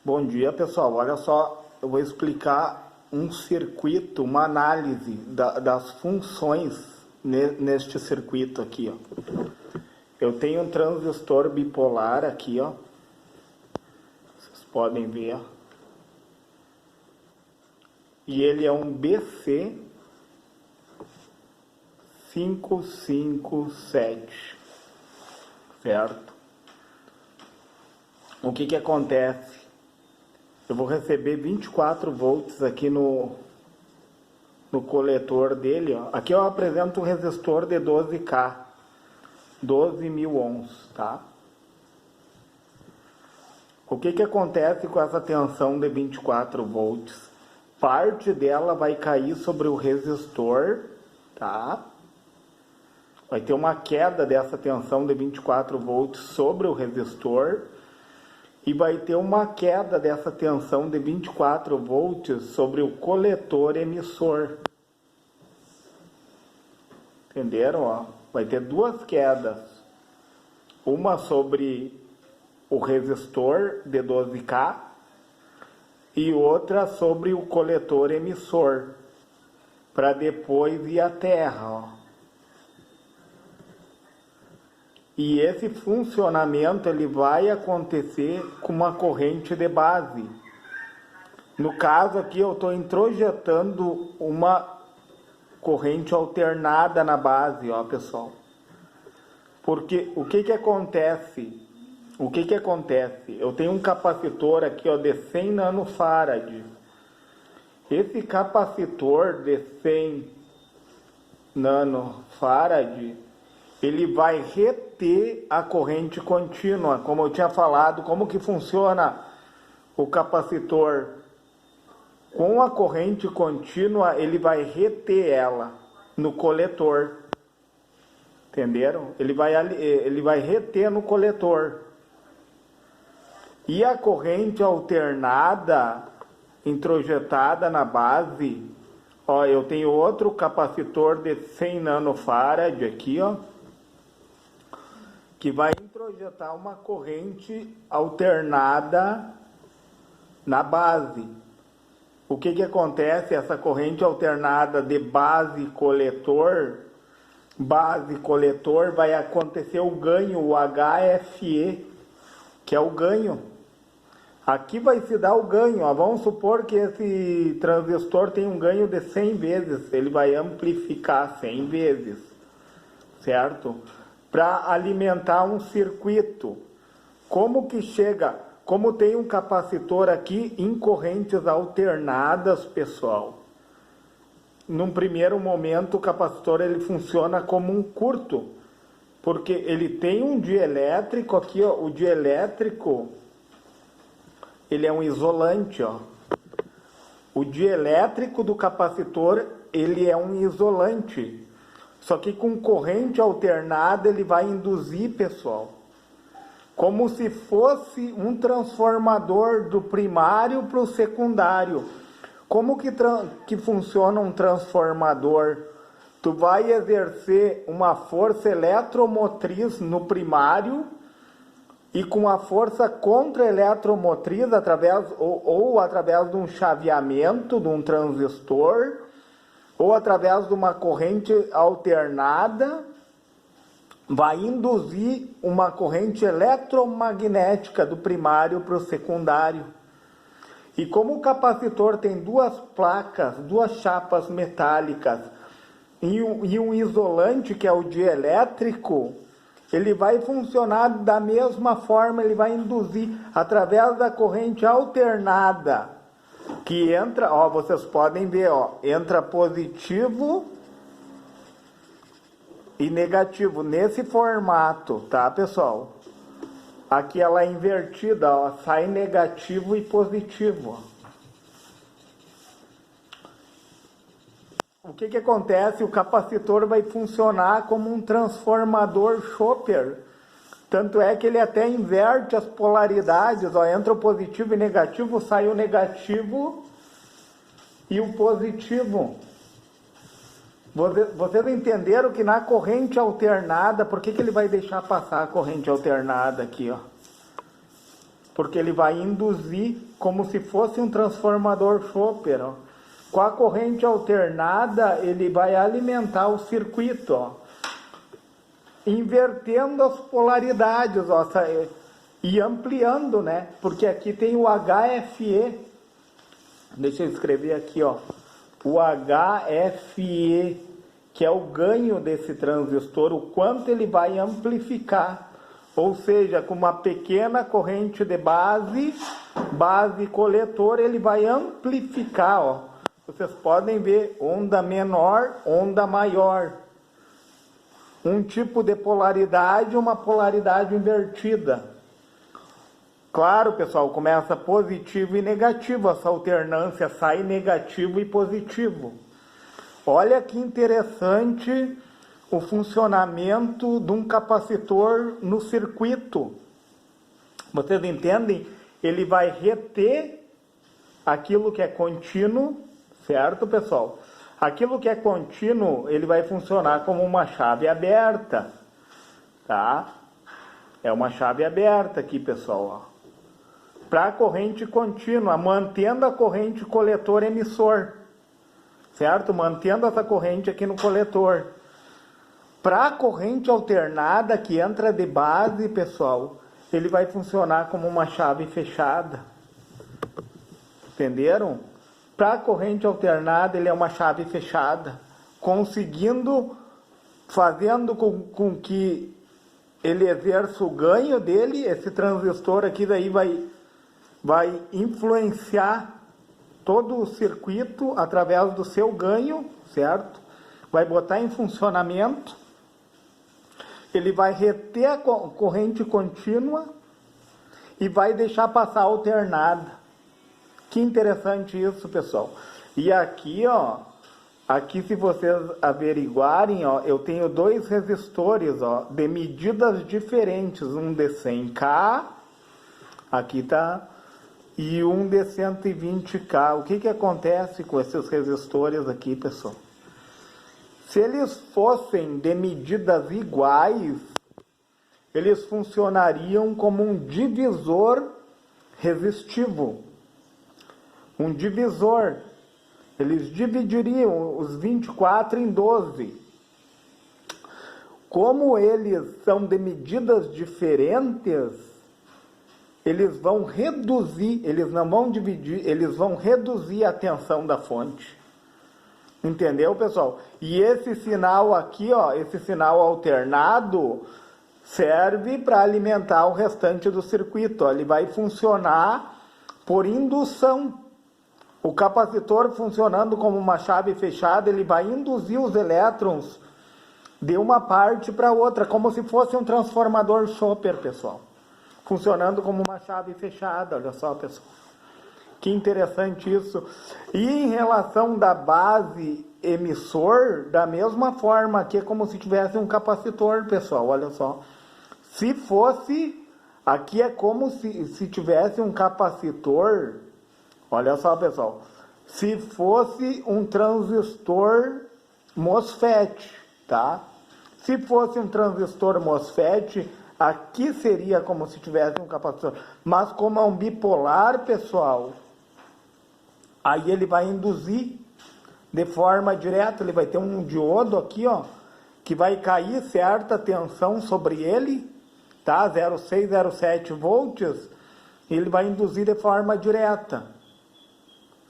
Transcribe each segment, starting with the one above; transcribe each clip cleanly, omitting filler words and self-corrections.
Bom dia, pessoal. Olha só, eu vou explicar um circuito, uma análise das funções neste circuito aqui, ó. Eu tenho um transistor bipolar aqui, ó. Vocês podem ver, ó. E ele é um BC 557, certo? O que acontece? Eu vou receber 24 volts aqui no coletor dele, ó. Aqui eu apresento um resistor de 12K, 12.000 ohms, tá? O que acontece com essa tensão de 24 volts? Parte dela vai cair sobre o resistor, tá? Vai ter uma queda dessa tensão de 24 volts sobre o resistor e vai ter uma queda dessa tensão de 24 volts sobre o coletor emissor. Entenderam? Ó? Vai ter duas quedas. Uma sobre o resistor de 12K e outra sobre o coletor emissor, para depois ir à Terra. Ó. E esse funcionamento ele vai acontecer com uma corrente de base. No caso aqui eu estou introjetando uma corrente alternada na base, ó, pessoal. Porque o que acontece? O que acontece? Eu tenho um capacitor aqui, ó, de 100 nanofarad. Esse capacitor de 100 nanofarad, ele vai reter a corrente contínua, como eu tinha falado. Como que funciona o capacitor? Com a corrente contínua, ele vai reter ela no coletor. Entenderam? Ele vai reter no coletor. E a corrente alternada, introjetada na base, ó, eu tenho outro capacitor de 100 nanofarad aqui, ó, que vai introjetar uma corrente alternada na base. O que acontece? Essa corrente alternada de base-coletor, vai acontecer o ganho, o HFE, que é o ganho. Aqui vai se dar o ganho, ó. Vamos supor que esse transistor tem um ganho de 100 vezes, ele vai amplificar 100 vezes, certo? Para alimentar um circuito. Como que chega? Como tem um capacitor aqui em correntes alternadas, pessoal. Num primeiro momento o capacitor ele funciona como um curto, porque ele tem um dielétrico aqui, ó, o dielétrico ele é um isolante, ó. O dielétrico do capacitor ele é um isolante. Só que com corrente alternada ele vai induzir, pessoal, como se fosse um transformador do primário para o secundário. Como que funciona um transformador? Tu vai exercer uma força eletromotriz no primário e com a força contra-eletromotriz através de um chaveamento de um transistor ou através de uma corrente alternada, vai induzir uma corrente eletromagnética do primário para o secundário. E como o capacitor tem duas placas, duas chapas metálicas e um isolante que é o dielétrico, ele vai funcionar da mesma forma, ele vai induzir através da corrente alternada, que entra, ó, vocês podem ver, ó, entra positivo e negativo nesse formato, tá, pessoal? Aqui ela é invertida, ó, sai negativo e positivo. O que acontece? O capacitor vai funcionar como um transformador Schoper. Tanto é que ele até inverte as polaridades, ó, entra o positivo e negativo, sai o negativo e o positivo. Vocês entenderam que na corrente alternada, por que ele vai deixar passar a corrente alternada aqui, ó? porque ele vai induzir como se fosse um transformador Chopper, ó. Com a corrente alternada, ele vai alimentar o circuito, ó, invertendo as polaridades, ó, e ampliando, né? Porque aqui tem o HFE. Deixa eu escrever aqui, ó. O HFE, que é o ganho desse transistor, o quanto ele vai amplificar. Ou seja, com uma pequena corrente de base coletor, ele vai amplificar, ó. Vocês podem ver onda menor, onda maior. Um tipo de polaridade, uma polaridade invertida. Claro, pessoal, começa positivo e negativo. Essa alternância sai negativo e positivo. Olha que interessante o funcionamento de um capacitor no circuito. Vocês entendem? Ele vai reter aquilo que é contínuo, certo, pessoal? Aquilo que é contínuo, ele vai funcionar como uma chave aberta, tá? É uma chave aberta aqui, pessoal, ó. Para a corrente contínua, mantendo a corrente coletor-emissor, certo? Mantendo essa corrente aqui no coletor. Para a corrente alternada que entra de base, pessoal, ele vai funcionar como uma chave fechada. Entenderam? Para a corrente alternada, ele é uma chave fechada, fazendo com que ele exerça o ganho dele. Esse transistor aqui daí vai influenciar todo o circuito através do seu ganho, certo? Vai botar em funcionamento, ele vai reter a corrente contínua e vai deixar passar alternada. Que interessante isso, pessoal. E aqui, ó, aqui se vocês averiguarem, ó, eu tenho dois resistores, ó, de medidas diferentes, um de 100K, aqui tá, e um de 120K. O que acontece com esses resistores aqui, pessoal? Se eles fossem de medidas iguais, eles funcionariam como um divisor resistivo. Um divisor. Eles dividiriam os 24 em 12. Como eles são de medidas diferentes, eles vão reduzir, eles não vão dividir, eles vão reduzir a tensão da fonte. Entendeu, pessoal? E esse sinal aqui, ó, esse sinal alternado, serve para alimentar o restante do circuito, ó. Ele vai funcionar por indução. O capacitor, funcionando como uma chave fechada, ele vai induzir os elétrons de uma parte para outra, como se fosse um transformador Chopper, pessoal. Funcionando como uma chave fechada, olha só, pessoal. Que interessante isso. E em relação da base emissor, da mesma forma, aqui é como se tivesse um capacitor, pessoal, olha só. Se fosse, aqui é como se tivesse um capacitor, olha só, pessoal, se fosse um transistor MOSFET, tá? Se fosse um transistor MOSFET, aqui seria como se tivesse um capacitor. Mas como é um bipolar, pessoal, aí ele vai induzir de forma direta, ele vai ter um diodo aqui, ó, que vai cair certa tensão sobre ele, tá? 0,607 volts, e ele vai induzir de forma direta.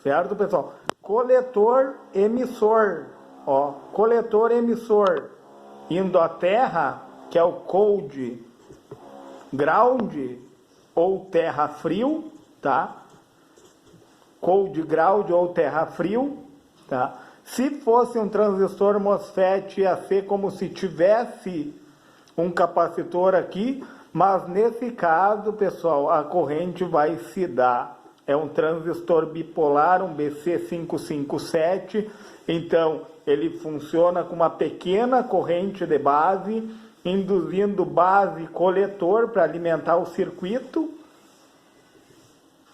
Certo, pessoal? Coletor emissor, ó, coletor emissor indo à terra, que é o cold ground ou terra frio, tá? Cold ground ou terra frio, tá? Se fosse um transistor MOSFET, ia ser como se tivesse um capacitor aqui, mas nesse caso, pessoal, a corrente vai se dar. É um transistor bipolar, um BC557, então ele funciona com uma pequena corrente de base, induzindo base coletor para alimentar o circuito,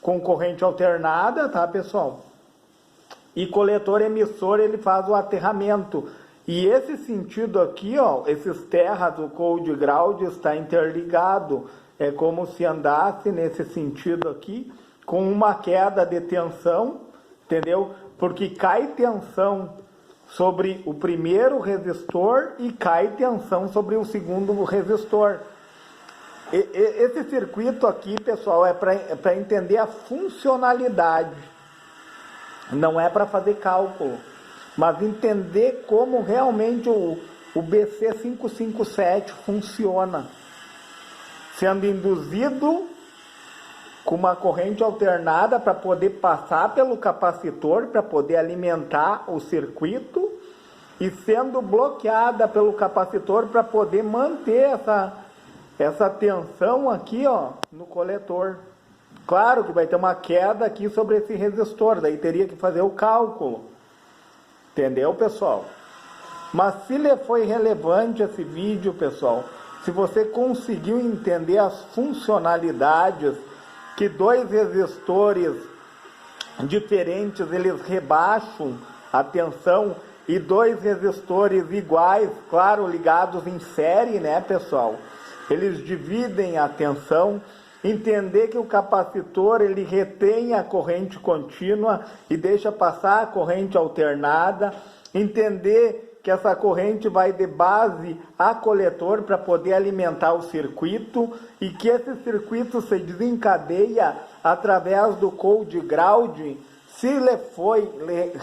com corrente alternada, tá, pessoal? E coletor emissor, ele faz o aterramento. E esse sentido aqui, ó, esses terras do cold ground está interligado. é como se andasse nesse sentido aqui, com uma queda de tensão, entendeu? Porque cai tensão sobre o primeiro resistor e cai tensão sobre o segundo resistor. Esse circuito aqui, pessoal, é para entender a funcionalidade. Não é para fazer cálculo, mas entender como realmente o BC557 funciona. Sendo induzido com uma corrente alternada para poder passar pelo capacitor, para poder alimentar o circuito, e sendo bloqueada pelo capacitor para poder manter essa tensão aqui, ó, no coletor. Claro que vai ter uma queda aqui sobre esse resistor, daí teria que fazer o cálculo. Entendeu, pessoal? Mas se lhe foi relevante esse vídeo, pessoal, se você conseguiu entender as funcionalidades que dois resistores diferentes, eles rebaixam a tensão, e dois resistores iguais, claro, ligados em série, né, pessoal? Eles dividem a tensão. Entender que o capacitor, ele retém a corrente contínua e deixa passar a corrente alternada. Entender que essa corrente vai de base a coletor para poder alimentar o circuito, e que esse circuito se desencadeia através do cold ground. Se lhe foi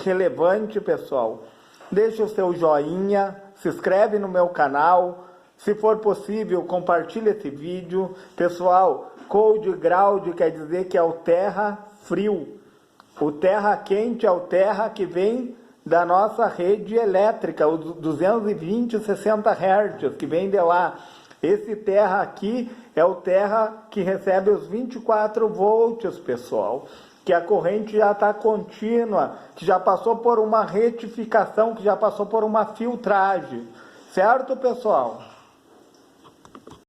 relevante, pessoal, deixa o seu joinha, se inscreve no meu canal, se for possível, compartilhe esse vídeo. Pessoal, cold ground quer dizer que é o terra frio. O terra quente é o terra que vem da nossa rede elétrica, o 220 60 Hz, que vem de lá. Esse terra aqui é o terra que recebe os 24 volts, pessoal. Que a corrente já está contínua, que já passou por uma retificação, que já passou por uma filtragem. Certo, pessoal?